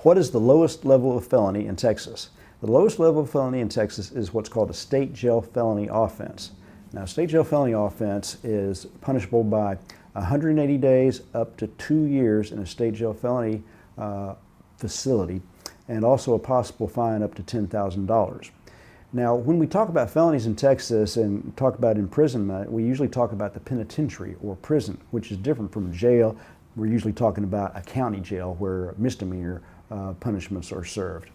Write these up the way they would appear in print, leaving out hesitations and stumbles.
What is the lowest level of felony in Texas? The lowest level of felony in Texas is what's called a state jail felony offense. Now, state jail felony offense is punishable by 180 days up to 2 years in a state jail felony facility, and also a possible fine up to $10,000. Now, when we talk about felonies in Texas and talk about imprisonment, we usually talk about the penitentiary or prison, which is different from jail. We're usually talking about a county jail where misdemeanor punishments are served.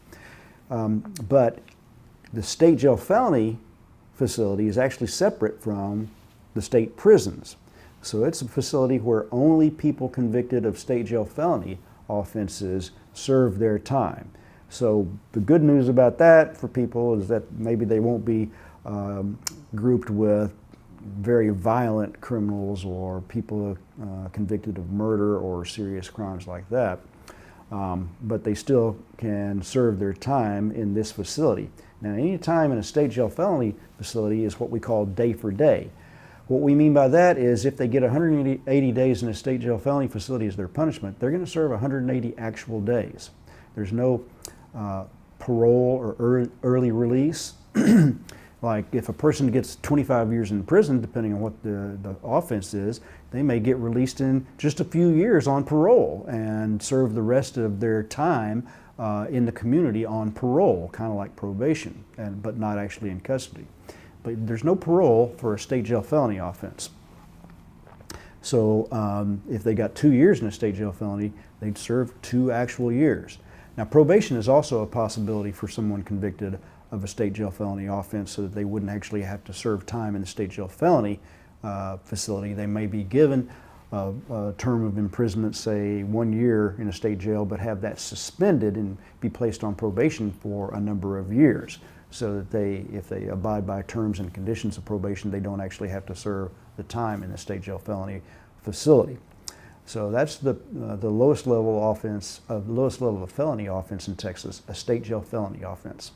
But the state jail felony facility is actually separate from the state prisons. So it's a facility where only people convicted of state jail felony offenses serve their time. So the good news about that for people is that maybe they won't be grouped with very violent criminals or people convicted of murder or serious crimes like that. But they still can serve their time in this facility. Now, any time in a state jail felony facility is what we call day for day. What we mean by that is if they get 180 days in a state jail felony facility as their punishment, they're going to serve 180 actual days. There's no parole or early release. Like if a person gets 25 years in prison, depending on what the offense is, they may get released in just a few years on parole and serve the rest of their time in the community on parole, kind of like probation, but not actually in custody. But there's no parole for a state jail felony offense. So if they got 2 years in a state jail felony, they'd serve 2 actual years. Now, probation is also a possibility for someone convicted of a state jail felony offense so that they wouldn't actually have to serve time in the state jail felony facility. They may be given a term of imprisonment, say 1 year in a state jail, but have that suspended and be placed on probation for a number of years so that if they abide by terms and conditions of probation, they don't actually have to serve the time in the state jail felony facility. So that's the lowest level offense, the lowest level of felony offense in Texas, a state jail felony offense.